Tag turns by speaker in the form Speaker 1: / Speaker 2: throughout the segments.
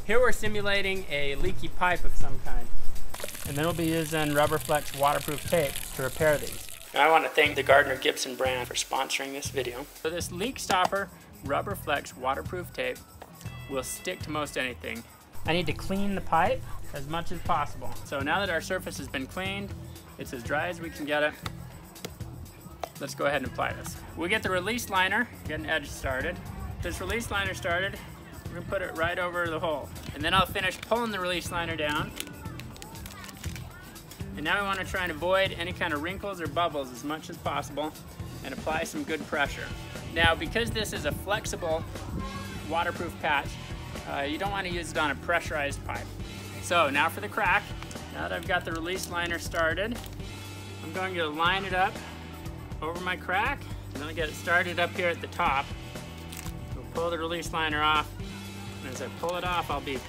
Speaker 1: Here we're simulating a leaky pipe of some kind. And then we'll be using rubber Flexx waterproof tape to repair these. I want to thank the Gardner Gibson brand for sponsoring this video. So this leak stopper rubber Flexx waterproof tape will stick to most anything. I need to clean the pipe as much as possible. So now that our surface has been cleaned, it's as dry as we can get it. Let's go ahead and apply this. We get the release liner, get an edge started. This release liner started, we're gonna put it right over the hole. And then I'll finish pulling the release liner down. And now we want to try and avoid any kind of wrinkles or bubbles as much as possible and apply some good pressure. Now, because this is a flexible waterproof patch, you don't want to use it on a pressurized pipe. So now for the crack. Now that I've got the release liner started, I'm going to line it up over my crack, and then I'll get it started up here at the top. We'll pull the release liner off, and as I pull it off, I'll be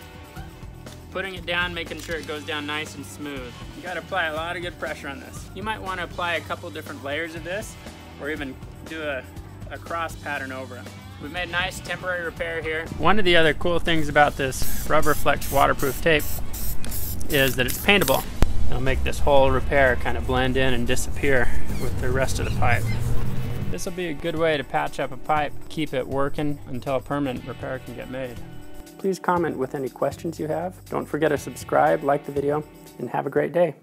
Speaker 1: putting it down, making sure it goes down nice and smooth. You gotta apply a lot of good pressure on this. You might want to apply a couple different layers of this, or even do a cross pattern over it. We made a nice temporary repair here. One of the other cool things about this rubber Flexx waterproof tape is that it's paintable. It'll make this whole repair kind of blend in and disappear with the rest of the pipe. This will be a good way to patch up a pipe, keep it working until a permanent repair can get made. Please comment with any questions you have. Don't forget to subscribe, like the video, and have a great day.